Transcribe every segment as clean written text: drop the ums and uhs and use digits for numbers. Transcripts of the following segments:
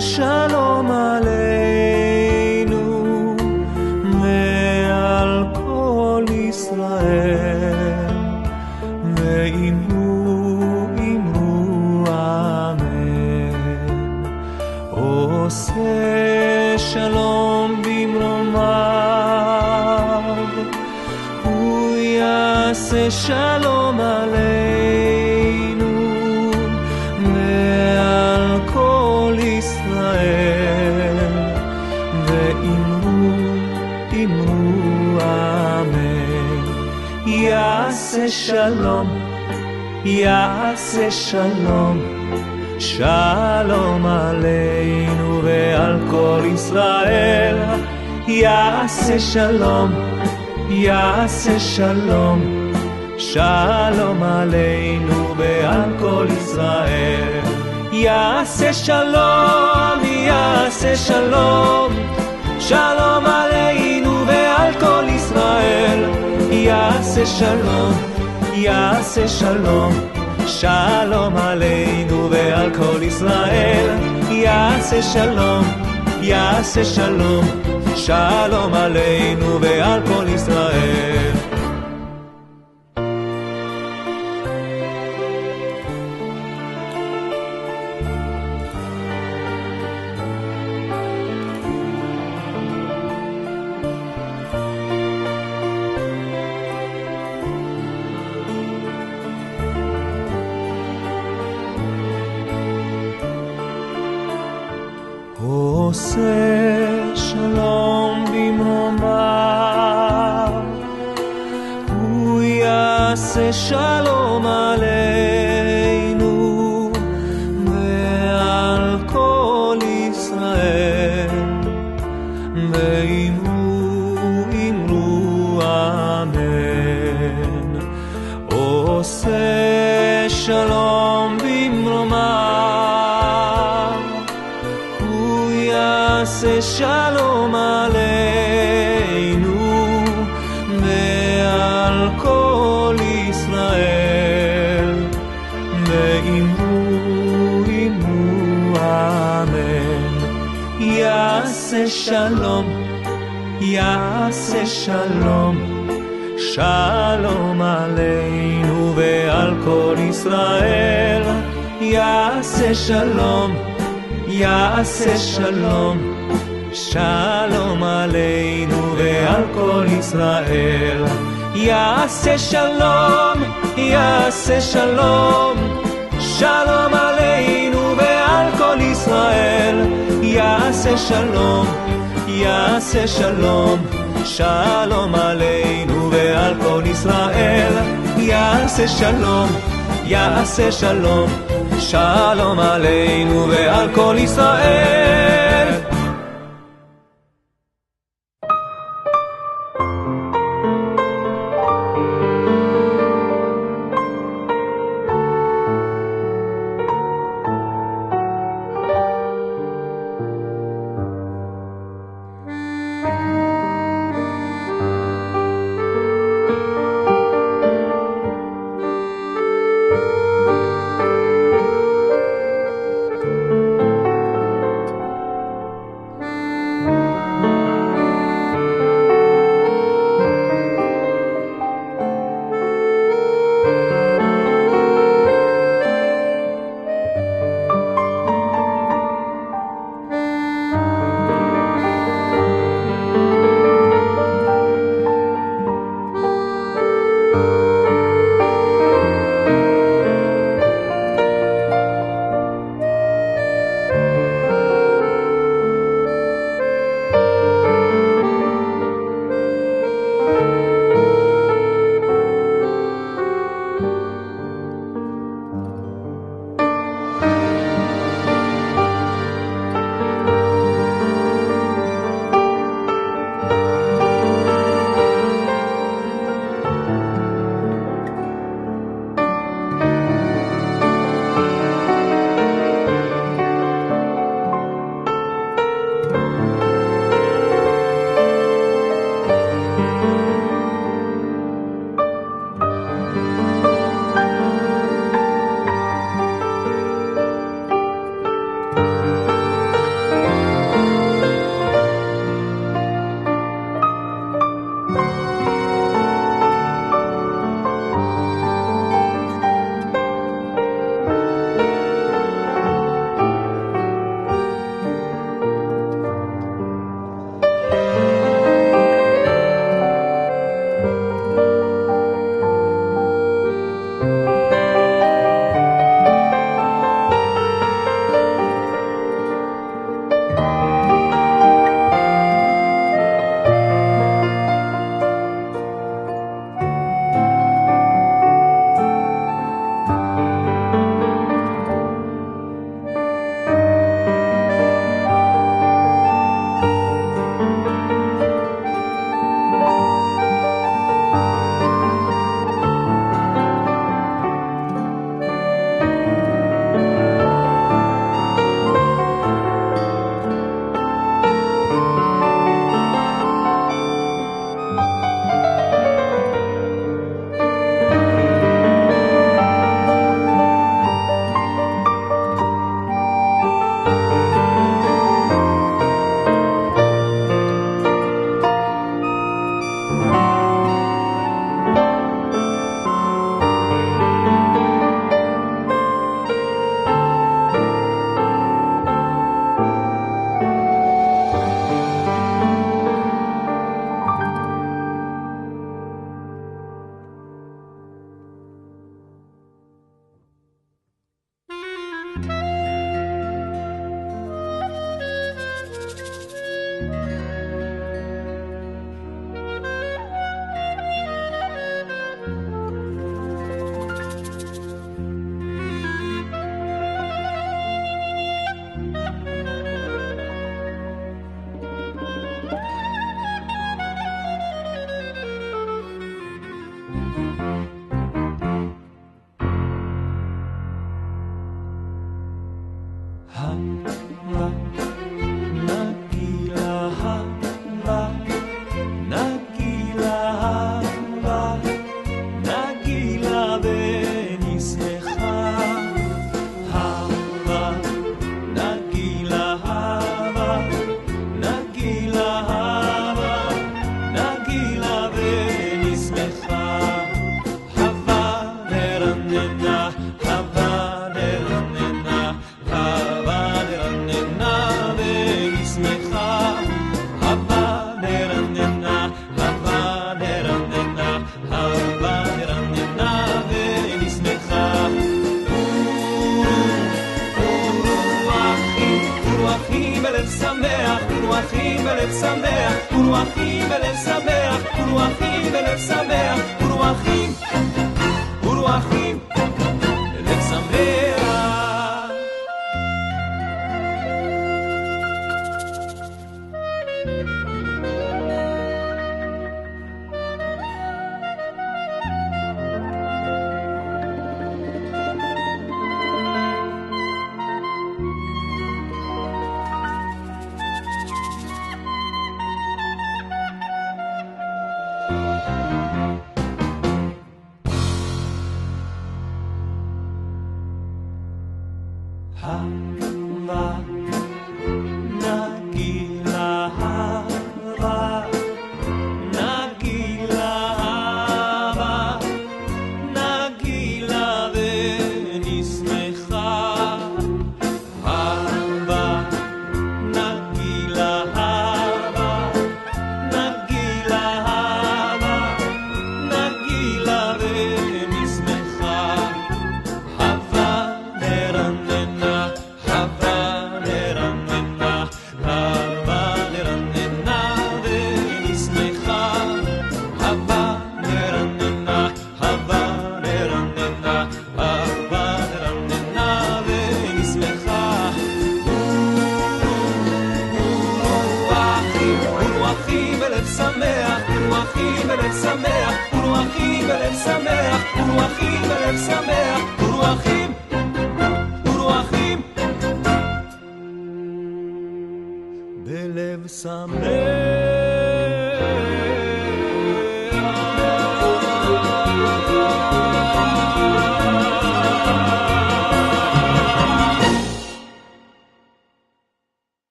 שלום עלינו ועל כל ישראל, ואמרו אמן. עושה שלום במרומיו, הוא יעשה שלום עלינו ועל כל ישראל, ואמרו אמן. יעשה שלום, יעשה שלום, שלום עלינו ועל כל ישראל. יעשה שלום, יעשה שלום, שלום עלינו ועל כל ישראל. יעשה שלום, יעשה שלום, שלום עלינו ועל כל ישראל. יעשה שלום, יעשה שלום, שלום עלינו ועל כל ישראל. יעשה שלום, יעשה שלום, שלום עלינו ועל כל ישראל. עושה שלום במרומיו, הוא יעשה שלום עלינו ועל כל ישראל, ואמרו אמן. עושה שלום במרומיו, יעשה שלום עלינו ועל כל ישראל, ואמרו אמן. יעשה שלום, יעשה שלום, שלום עלינו ועל כל ישראל. יעשה שלום, יעשה שלום, שלום עלינו ועל כל ישראל. יעשה שלום, יעשה שלום, שלום עלינו ועל כל ישראל. יעשה שלום, יעשה שלום, שלום עלינו ועל כל ישראל. יעשה שלום, יעשה שלום, שלום עלינו ועל כל ישראל.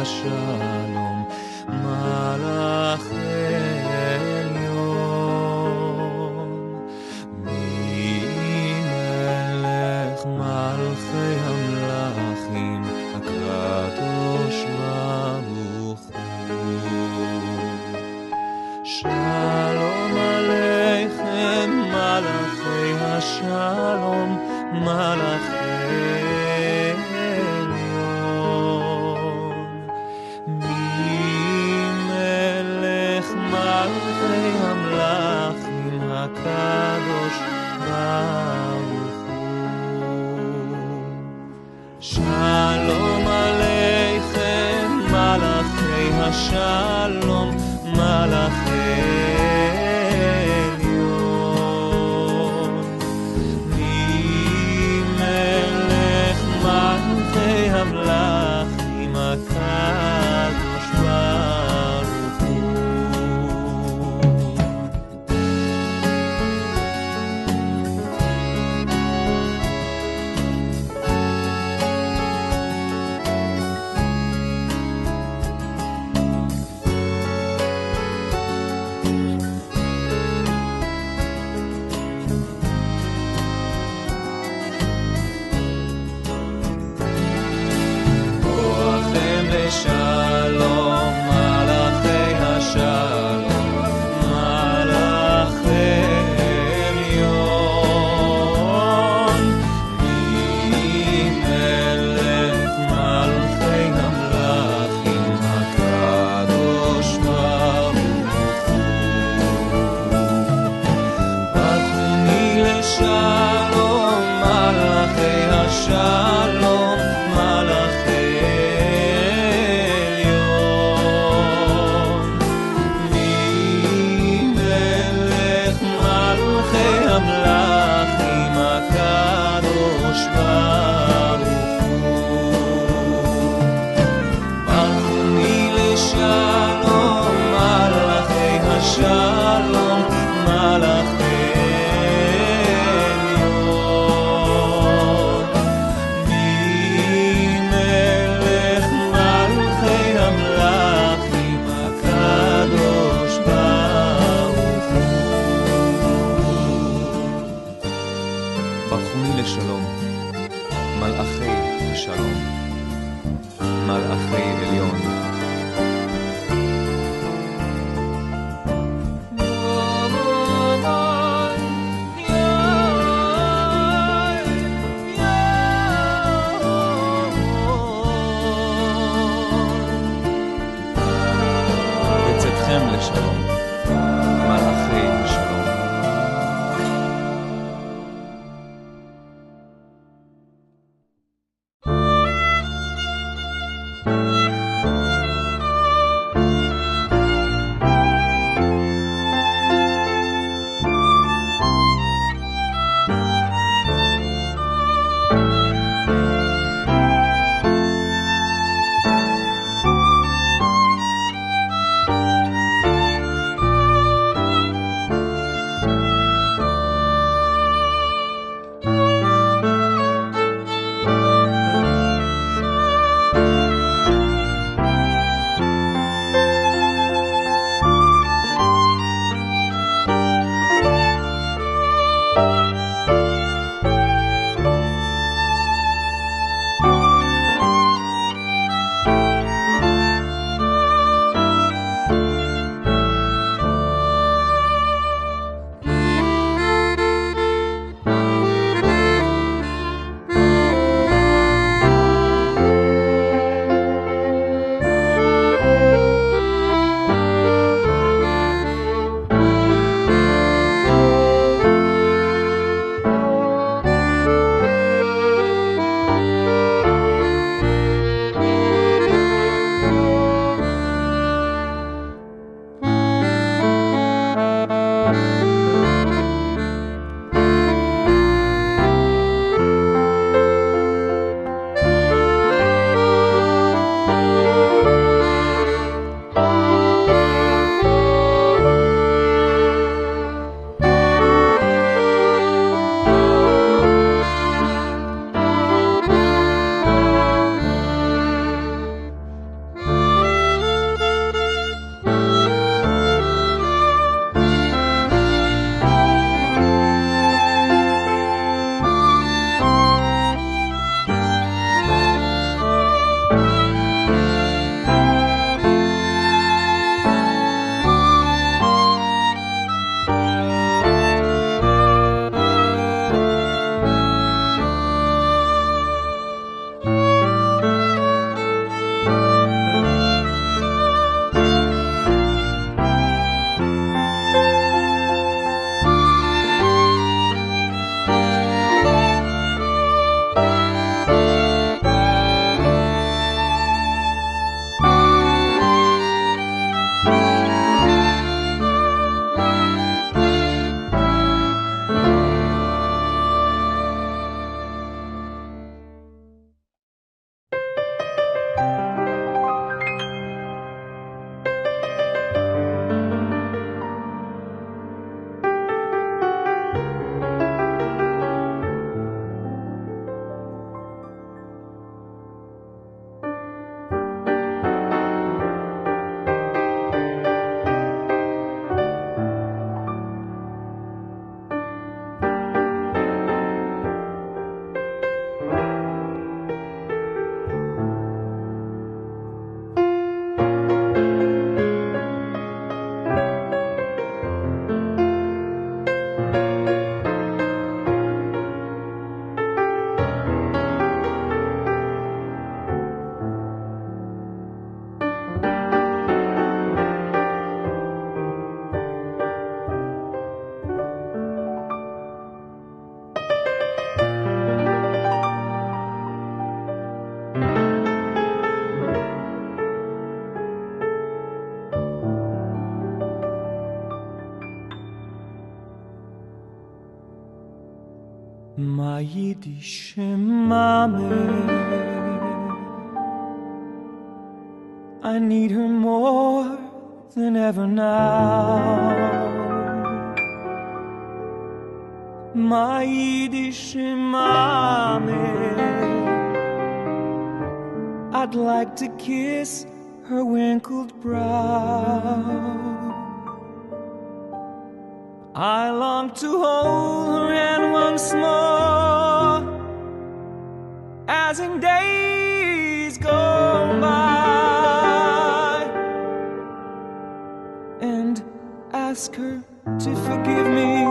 השלום, מלאך עליון. מי מלך מלכי המלכים, הקדוש ברוך הוא. שלום עליכם מלאכי השלום, מלאכי עליון. מי מלך מלכי המלכים, הקדוש ברוך הוא. שלום עליכם מלאכי השלום, מלאכי עליון. מי מלך מלכי המלכים, הקדוש ברוך הוא. שלום מלאכי השלום, מלאכי עליון. מי מלך מלכי המלכים, הקדוש ברוך הוא. ברכוני לשלום מלאכי השלום, מלאכי המלאכים, הקדוש ברוך הוא. ברכוני לשלום מלאכי השלום, מלאכי עליון. מי מלך מלכי המלאכים, הקדוש ברוך הוא. ברכוני לשלום מלאכי השלום, מלאכי עליון. בצאתכם לשלום, מלאכי השלום. Yiddish mama. I need her more than ever now. My Yiddish mama, I'd like to kiss her wrinkled brow. I long to hold her hand once more, as in days gone by, and ask her to forgive me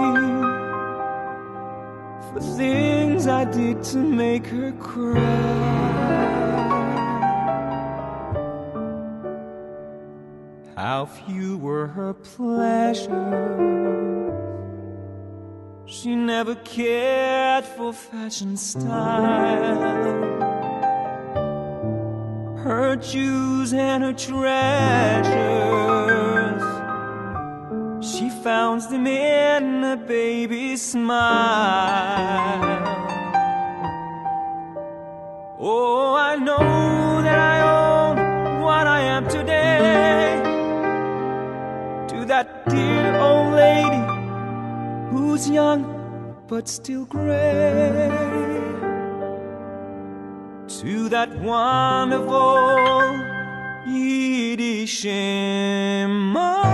for things I did to make her cry. How few were her pleasures. She never cared for fashion style. Her Jews and her treasures, she found them in a baby's smile. Oh, I know that I owe what I am today to that dear old lady who's young but still gray, to that wonderful Yiddish mama.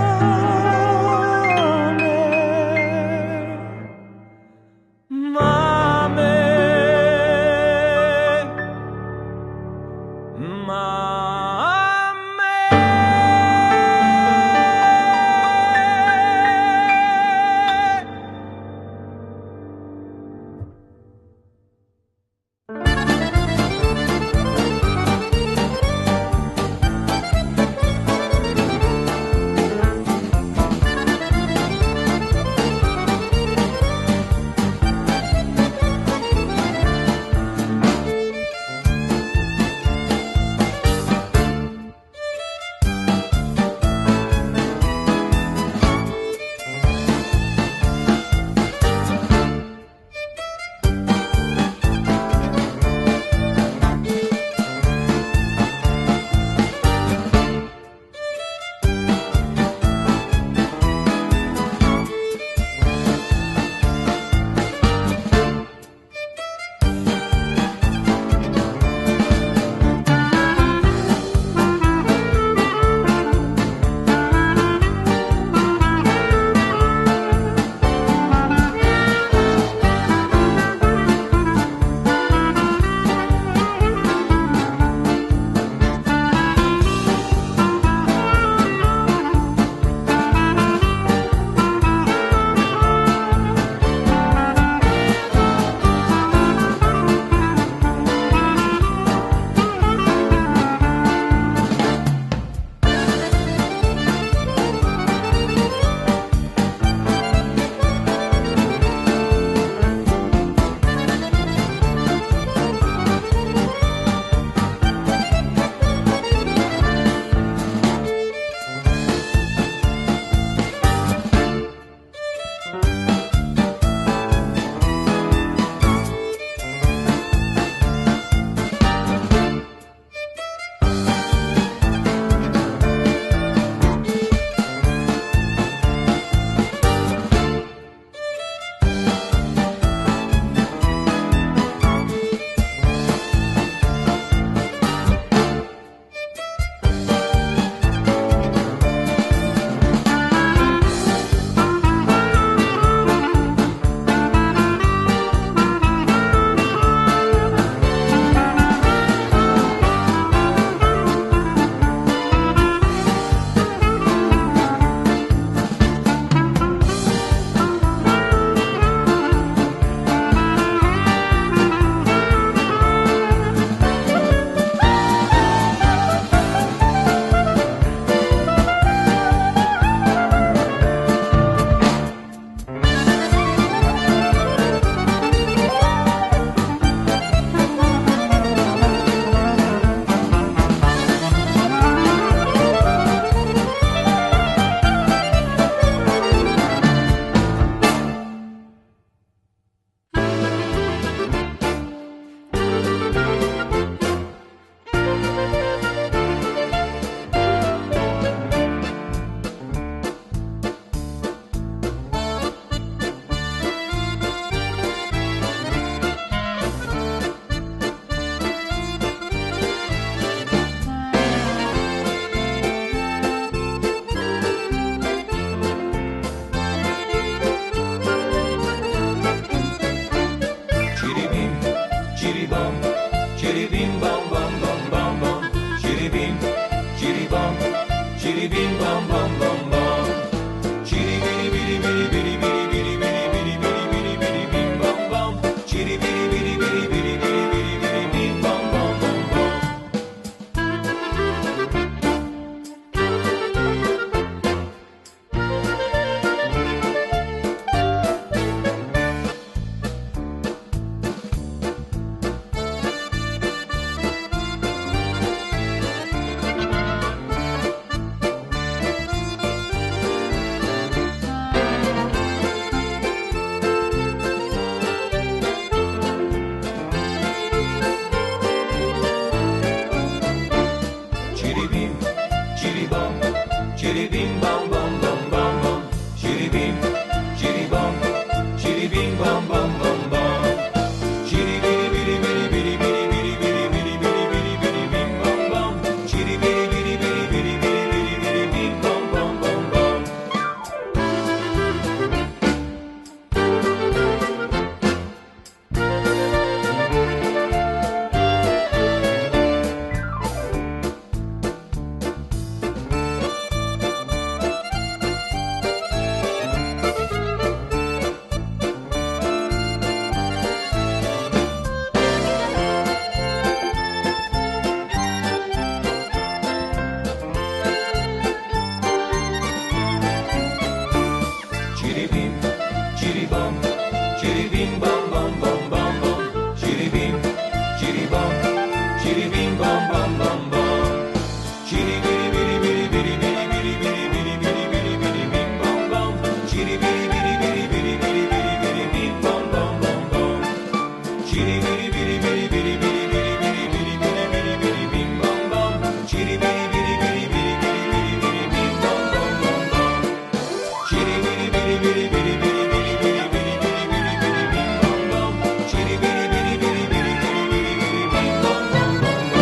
bim bam bam bam bam bam. Chitty bim, chitty bum, chitty bim bam bam bam bam. Chitty bitty bitty bitty bitty bitty bitty bitty bitty bitty bitty bim bam bam. Chitty bitty bitty bitty bitty bitty bitty bitty bim bam bam bam bam. Chitty bim, chitty bum, chitty bim bam bam bam bam bam. Chitty bim, chitty bum, chitty bim bam bam bam bam. Chitty bitty bitty bitty bitty bitty bitty bitty bitty bitty bitty bitty bim bam bam. Chitty bitty bitty bitty bitty bitty bitty bitty bim bam bam bam bam. Chitty bim, chitty bum, chitty bim bam bam bam bam bam. Chitty bim, chitty bum, chitty bim bam bam bam bam. Chitty bitty bitty bitty bitty bitty bitty bitty bitty bitty bitty bitty bim bam bam. Chitty bitty bitty bitty bitty bitty bitty bitty bim bam bam bam bam. Chitty bitty bitty bitty bitty bitty bitty bitty bitty bitty bitty bim bam bam. Chitty bitty bitty bitty bitty bitty bitty bitty bim bam bam bam bam. Chitty bitty bitty bitty bitty bitty bitty bitty bitty bitty bitty bitty bim bam bam. Chitty bitty bitty bitty bitty bitty bitty bitty bitty bim bam bam bam bam.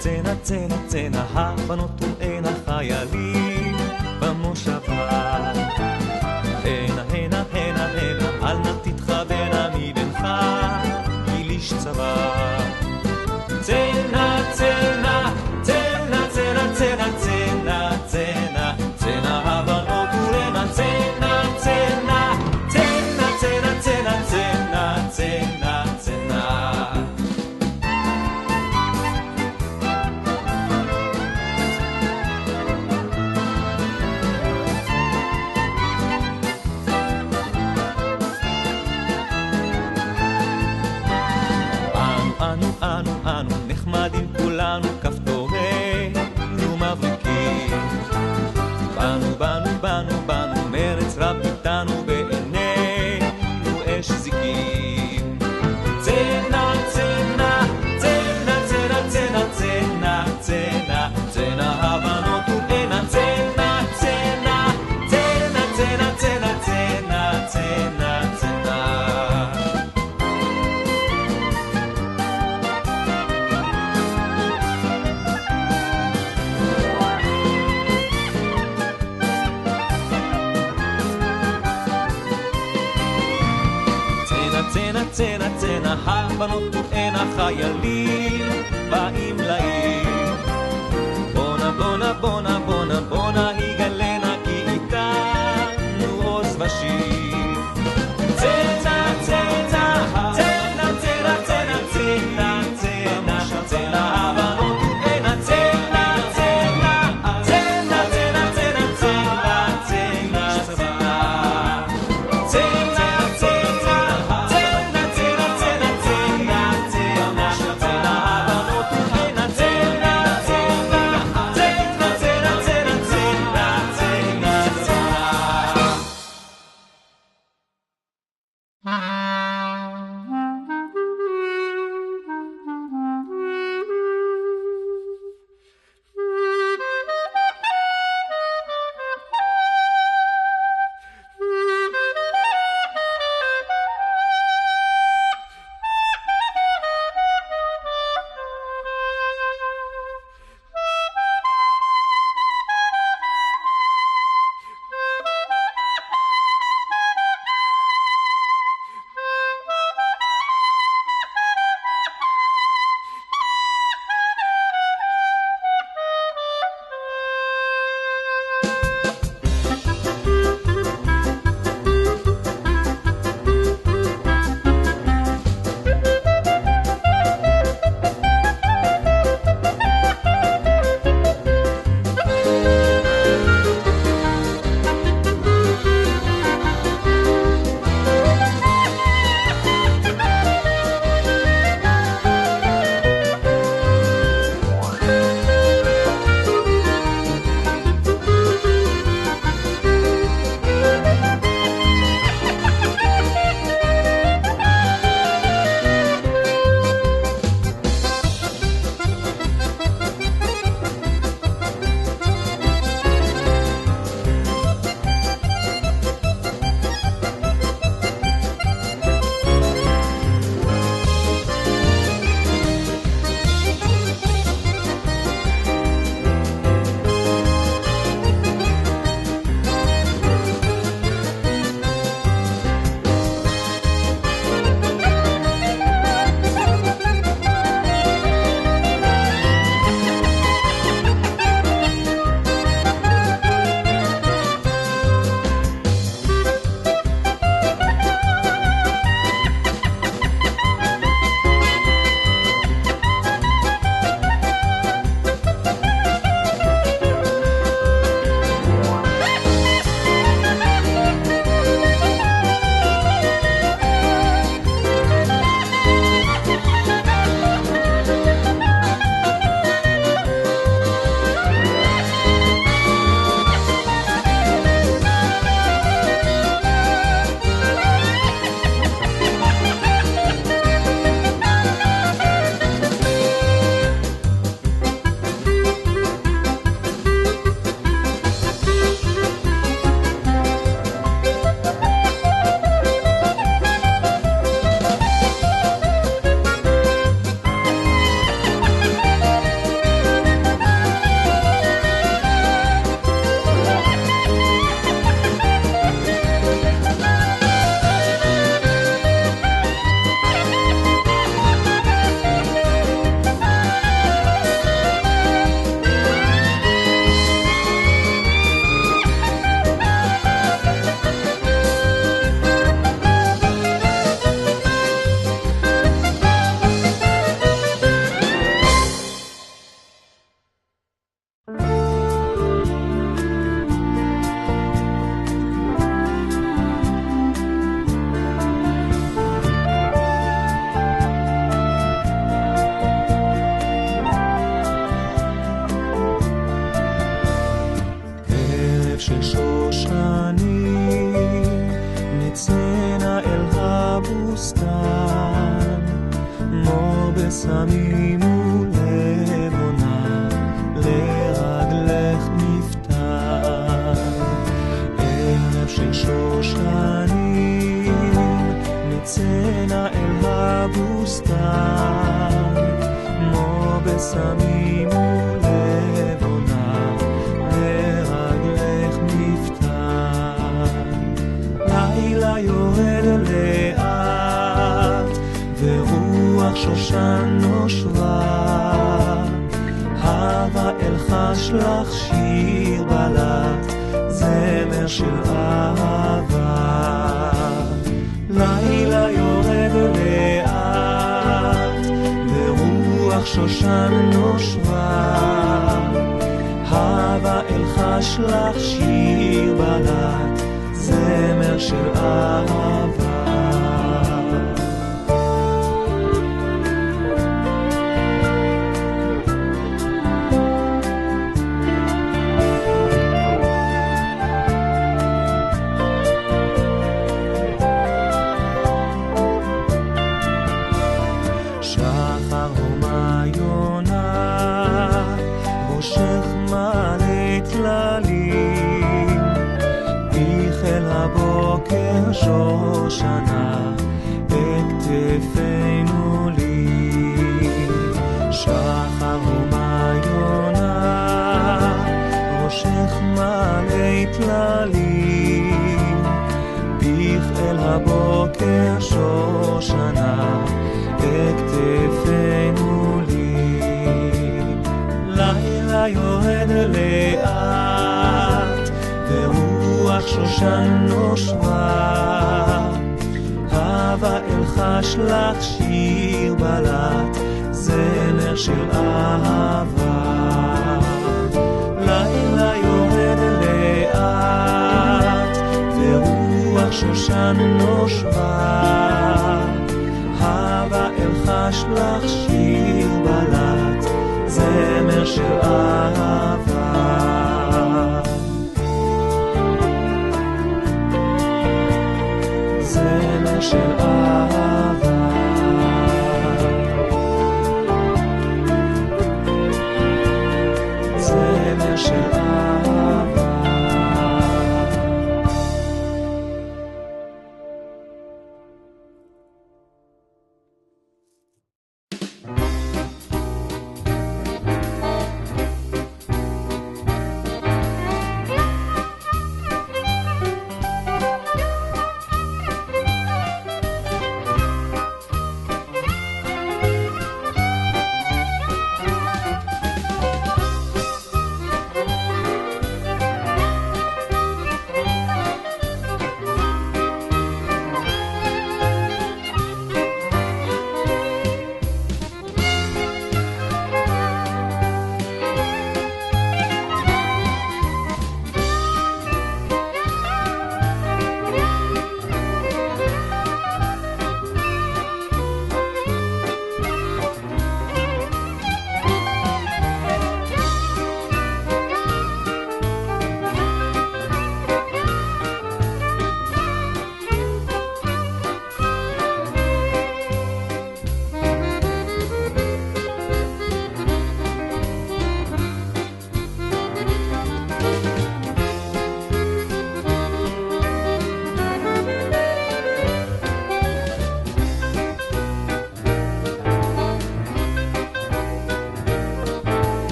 צנה צנה צנה הבנות ואין החיילים במושבה. הנה הנה הנה הנה אל נא תתחבנה מבינך גיל איש צבא. צנה צנה צנה צנה צנה צנה צנה צנה הבנות ולנה צנה צנה צנה צנה צנה צנה צנה צנה. אנו נחמדים כולנו כפתורנו מבריקים. באנו מרץ רב איתנו בעינינו אש זיקים. צנה צנה צנה צנה צנה צנה צנה צנה הבנות ואינה צנה צנה צנה צנה צנה צנה צנה צנה. צנה צנה הבנות ואין החיילים באים לעיר. בונה בונה בונה בונה בונה היגלנה כי איתנו עוז ושיר. צנה צנה צנה צנה צנה צנה צנה צנה הבנות ואין צנה צנה צנה צנה צנה צנה צנה צנה. צנה של שושנים נצאנה אל הבוסתן, מור בסמים ולבונה לרגלך מפתן. ערב של שושנים נצאנה אל הבוסתן, מור בסמים ולבונה לרגלך מפתן. לילה יורד לאט ורוח שושן נושבה, הווה אלחש לך שיר בלט, זמר של אהבה. לילה יורד לאט ורוח שושן נושבה, הווה אלחש לך שיר בלט, זמר של אהבה. שושנה בכתפינו לי, שחר ומיונה ראשך מלא טללים, ביך אל הבוקר שושנה בכתפינו לי. לילה יורד לאט ורוח שושן נושבה, הווה אלחש לך שיר בלט, זמר של אהבה. לילה יורד לאט ורוח שושן נושבה, הווה אלחש לך שיר בלט, זמר של אהבה. זמר של אהבה. זמר של אהבה.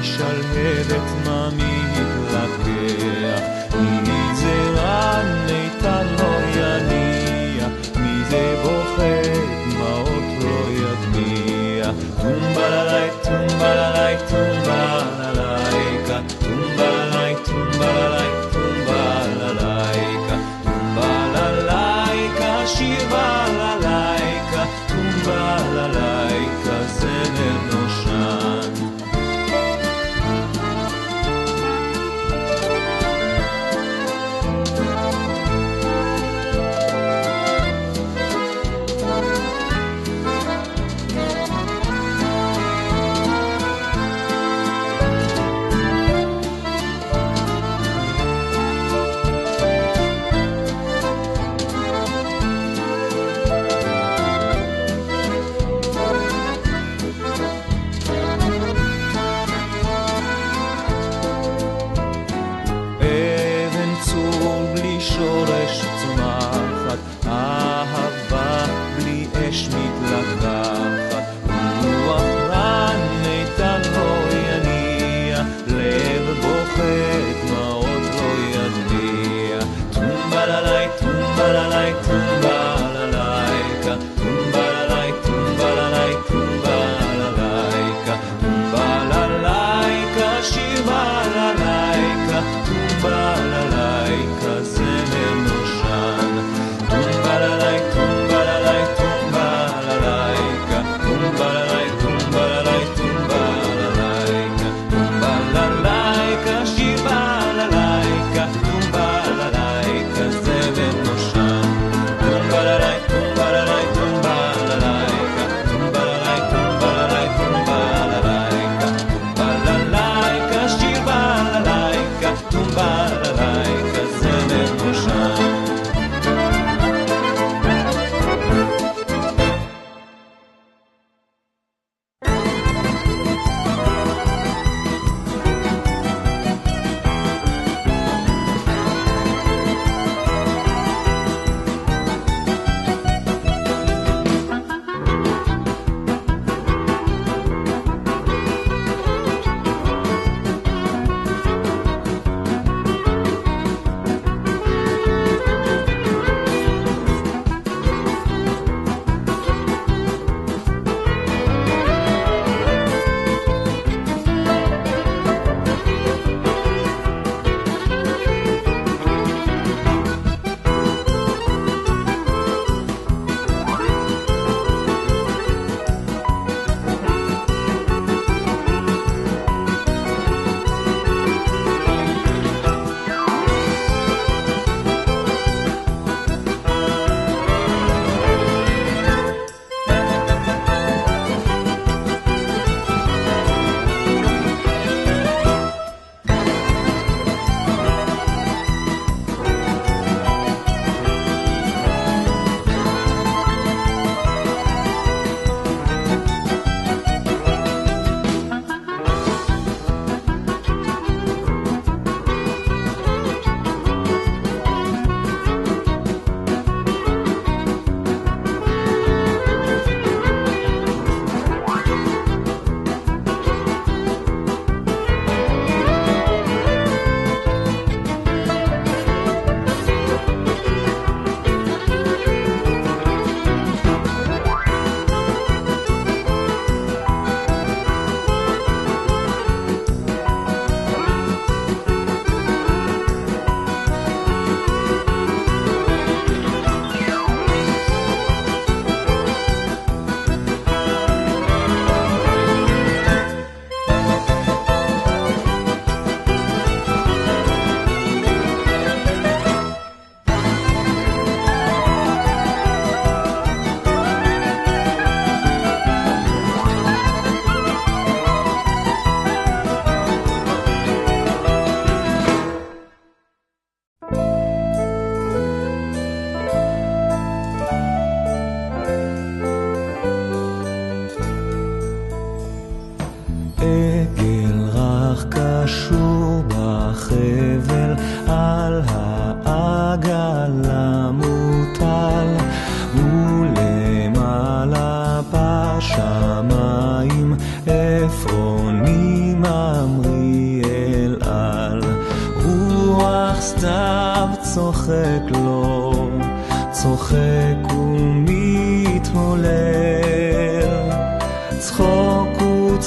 שלהבת מה מתלקח, מי זה רן איתן לא יניע, מי זה בוכה דמעות לא ידמיע. טומבללי טומבללי טומבללייקה, טומבללי טומבללי טומבללייקה, טומבללייקה שיר בללייקה, טומבללייקה זמר נושן.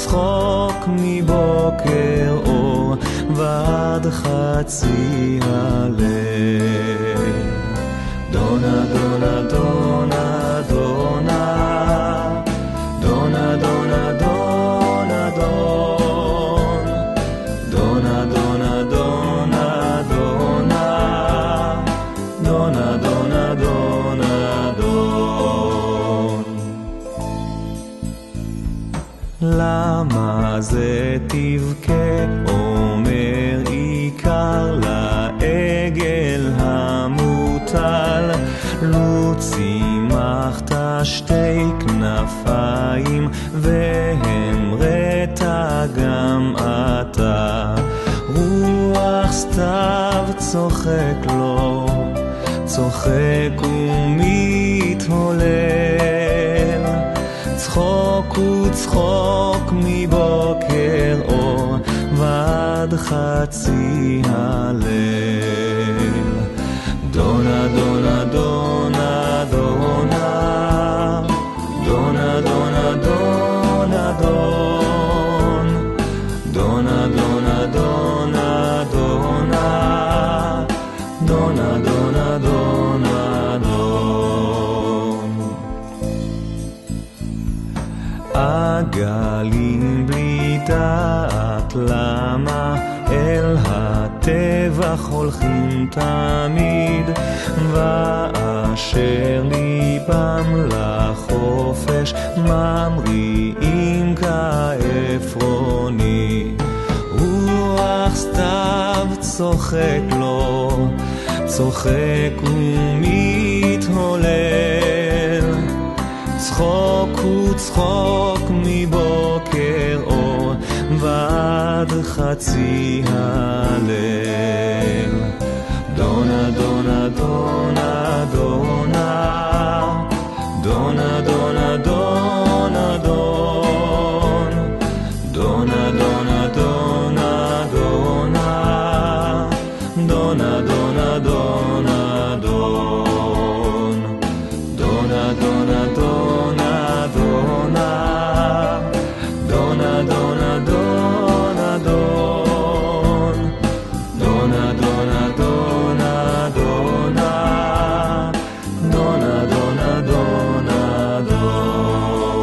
וצחוק מבוקר אור ועד חצי הליל. דונה דונה דונה דונה דונה דונה דונה דונה דונה דונה דונה דונה דונה דונה דון. למה זה תבכה אומר עיקר לעגל המוטל, לו צימחת שתי כנפיים והמראת גם אתה. רוח סתיו צוחק לו, צוחק ומתהולל, צחוק וצחוק מבוקר אור ועד חצי הליל. דונה דונה דונה דונה דונה דונה דונה דונה דונה דונה דונה דונה דונה דון. עגלים בלי דעת למה אל הטבח הולכים תמיד, ואשר ליבם לחופש ממריאים כאפרוני. רוח סתיו צוחק לו, צוחק ומתהולל, צחוק וצחוק מבוקר אור ועד חצי הליל. דונה דונה דונה דונה דונה דונה דונה דונה דונה דונה דונה דונה דונה דון. דונה דונה דונה דונה דונה דונה דונה דון. דונה דונה דונה דונה דונה דונה דונה דון.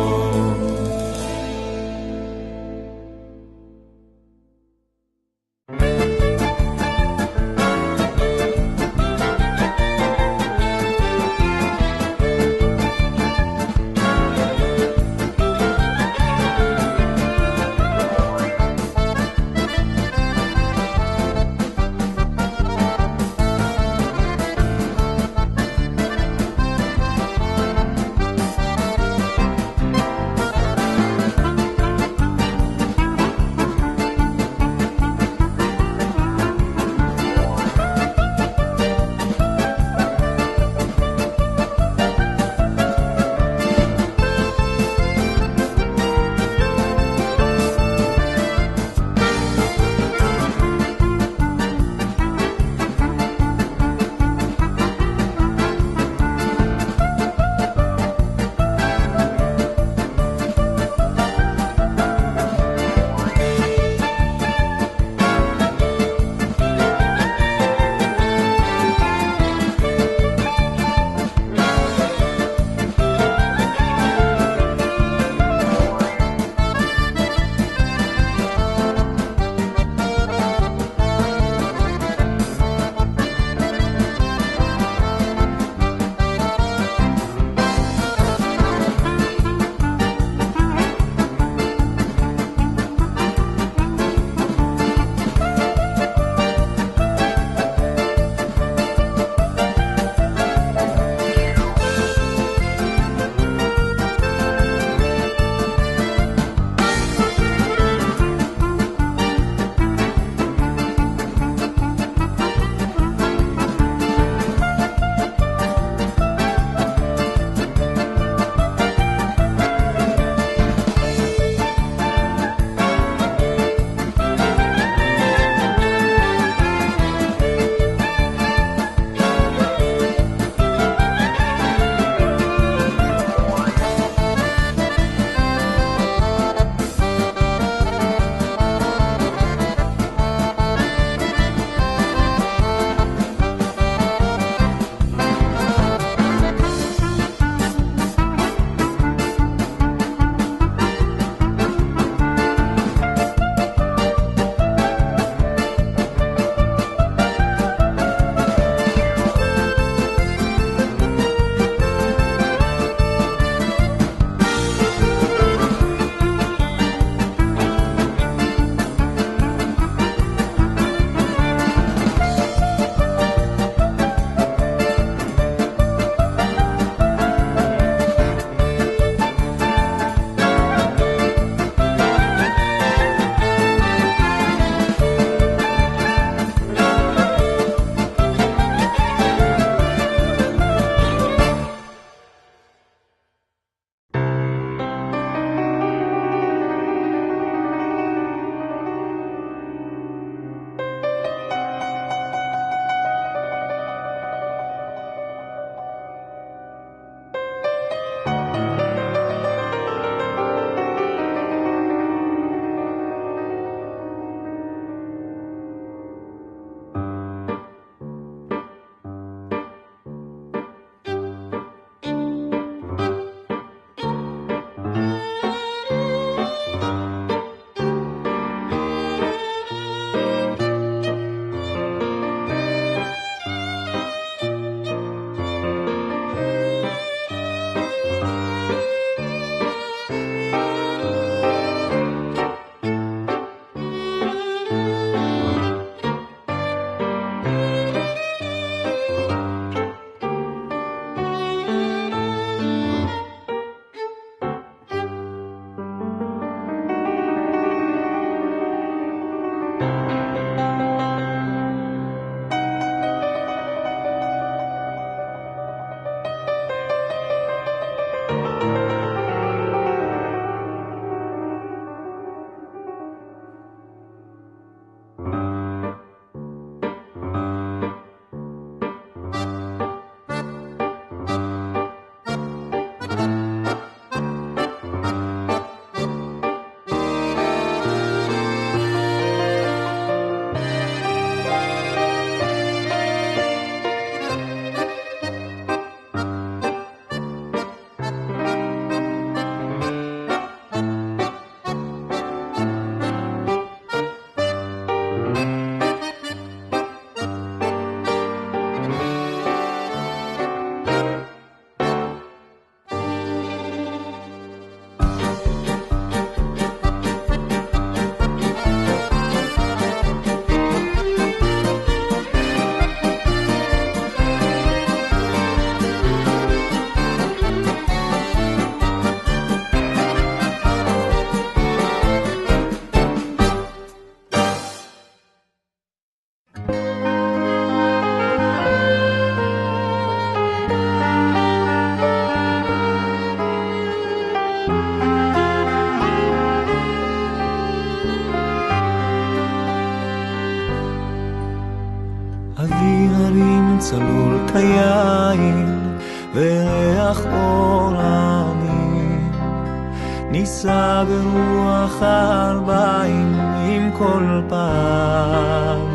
נישא ברוח הארבעים עם כל פעמונים,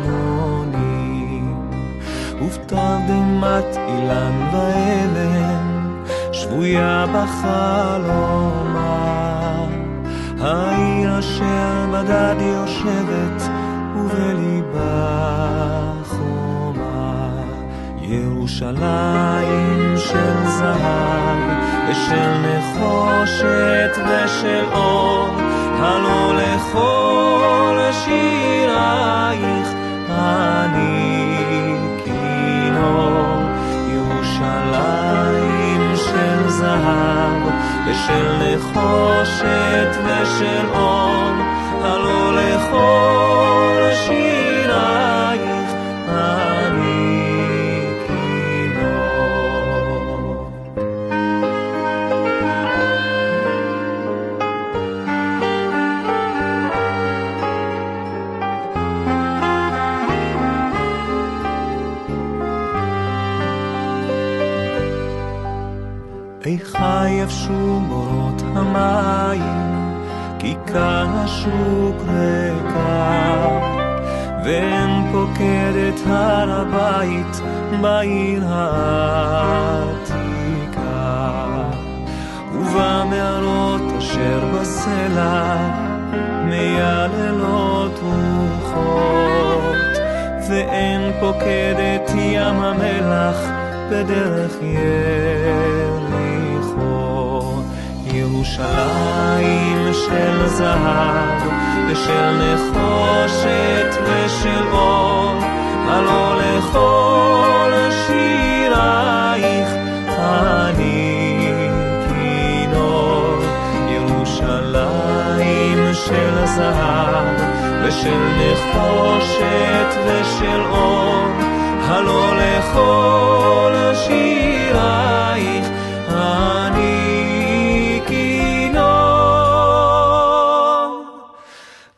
ובתרדמת אילן ואבן שבויה בחלומה, העיר אשר בדד יושבת ובליבה חומה, ירושלים של זהב ושל נחושת ושל אור, הלא לכל שירייך אני כינור. ירושלים של זהב ושל נחושת ושל אור, הלא לכל שירייך אני כינור. איכה יבשו בורות המים, כיכר השוק ריקה, ואין פוקדת הר הבית בעיר העתיקה, ובמערות אשר בסלע מייללות רוחות, ואין פוקדת ים המלח בדרך יריחו. ירושלים של זהב ושל נחושת ושל אור, הלא לכל שירייך אני כינור. ירושלים של זהב ושל נחושת ושל אור, הלא לכל שירייך אני כינור,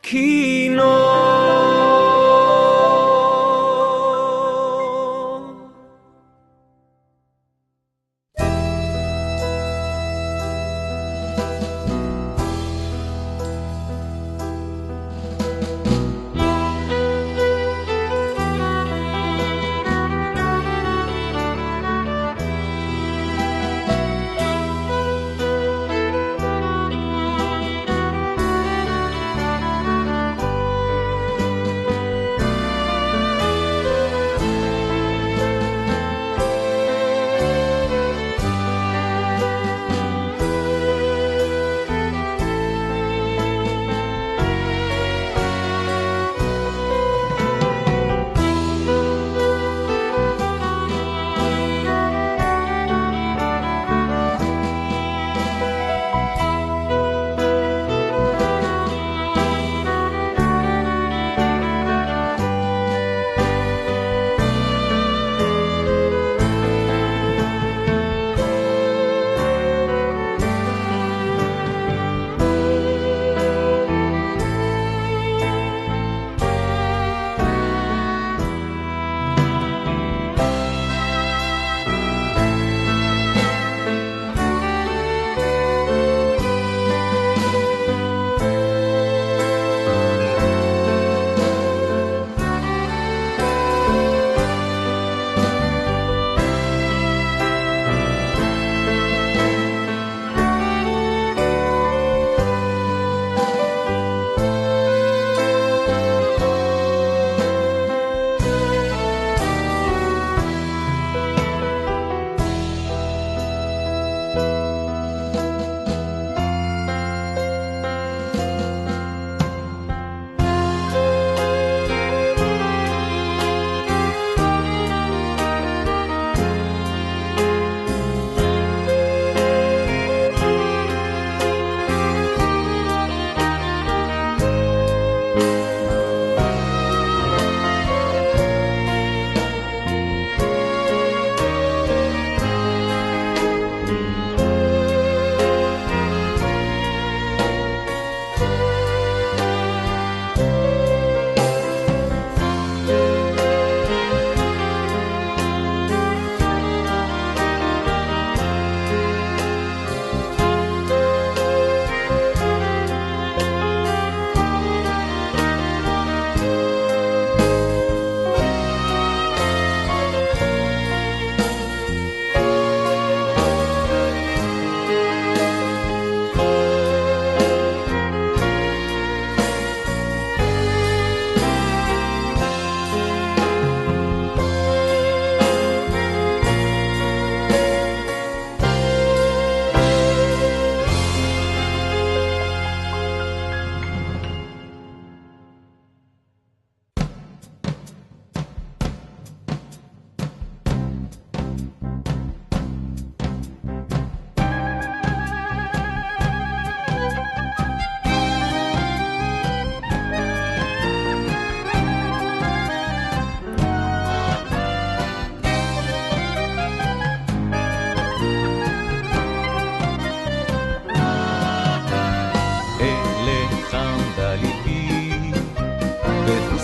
כינור.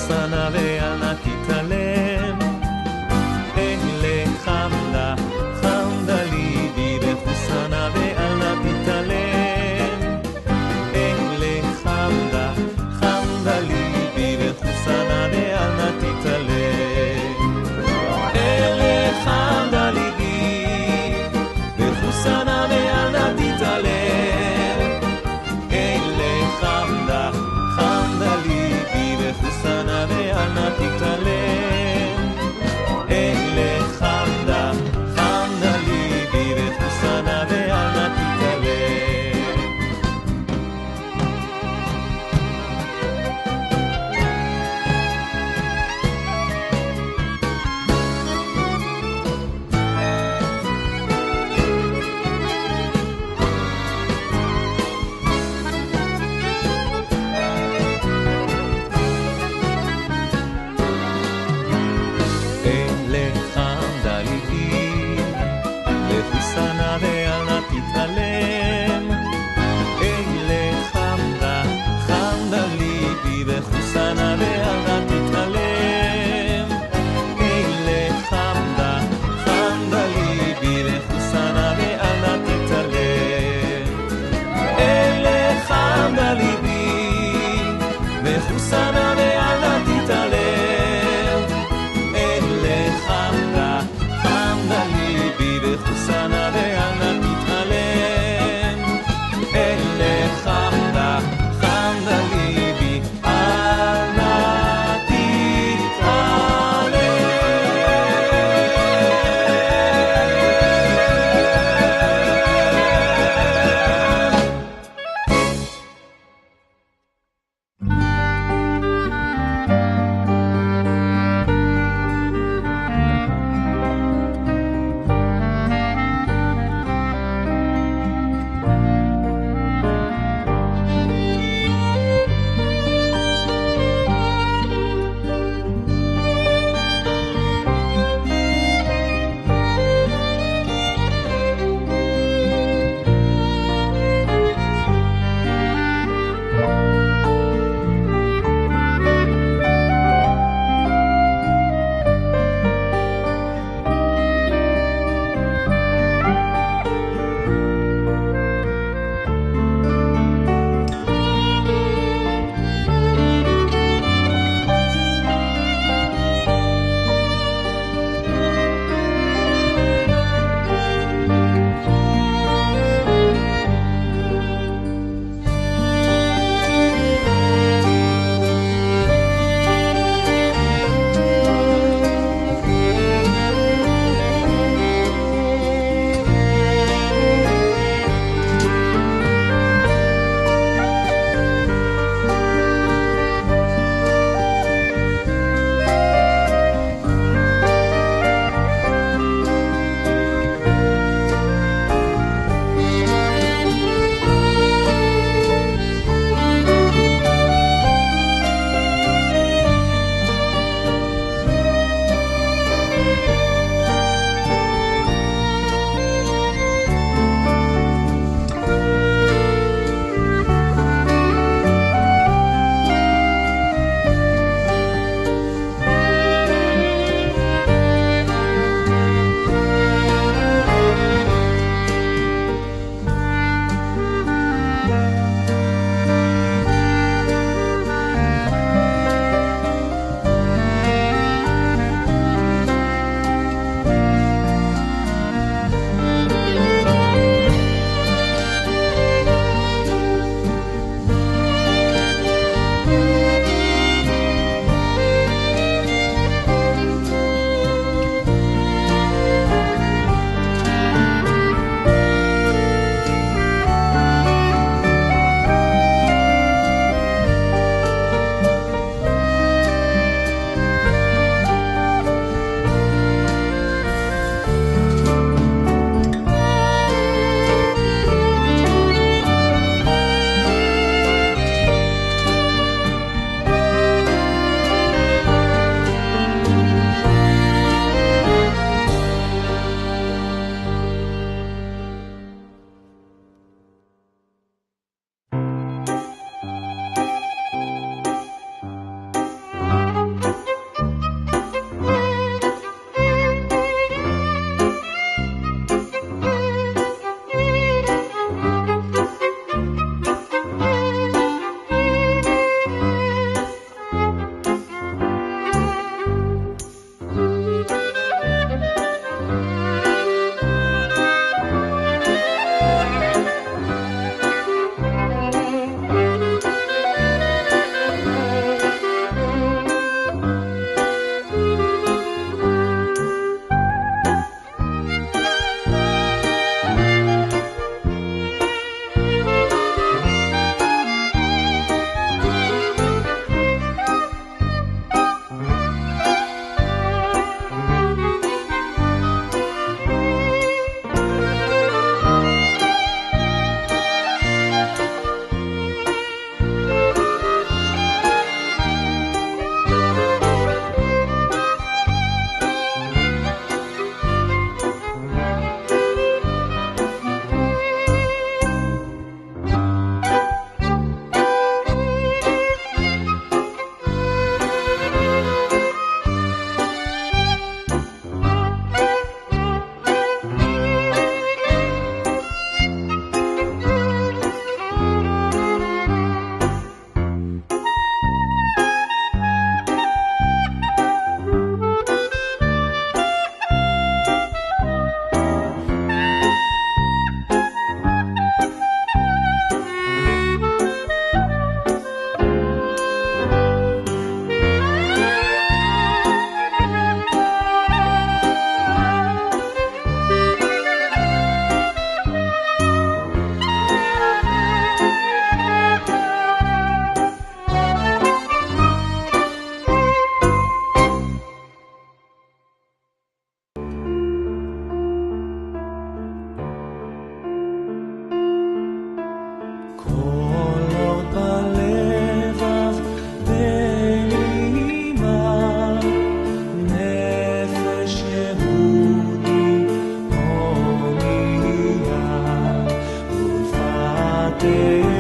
בחוסנה ואל נא תתעלם. אלה חמדה, חמדה ליבי, בחוסנה ואל נא תתעלם. אלה חמדה, חמדה ליבי, בחוסנה ואל נא תתעלם. אלה חמדה ליבי, בחוסנה ואל נא תתעלם. אלה חמדה, חמדה ליבי, בחוסנה ואל dear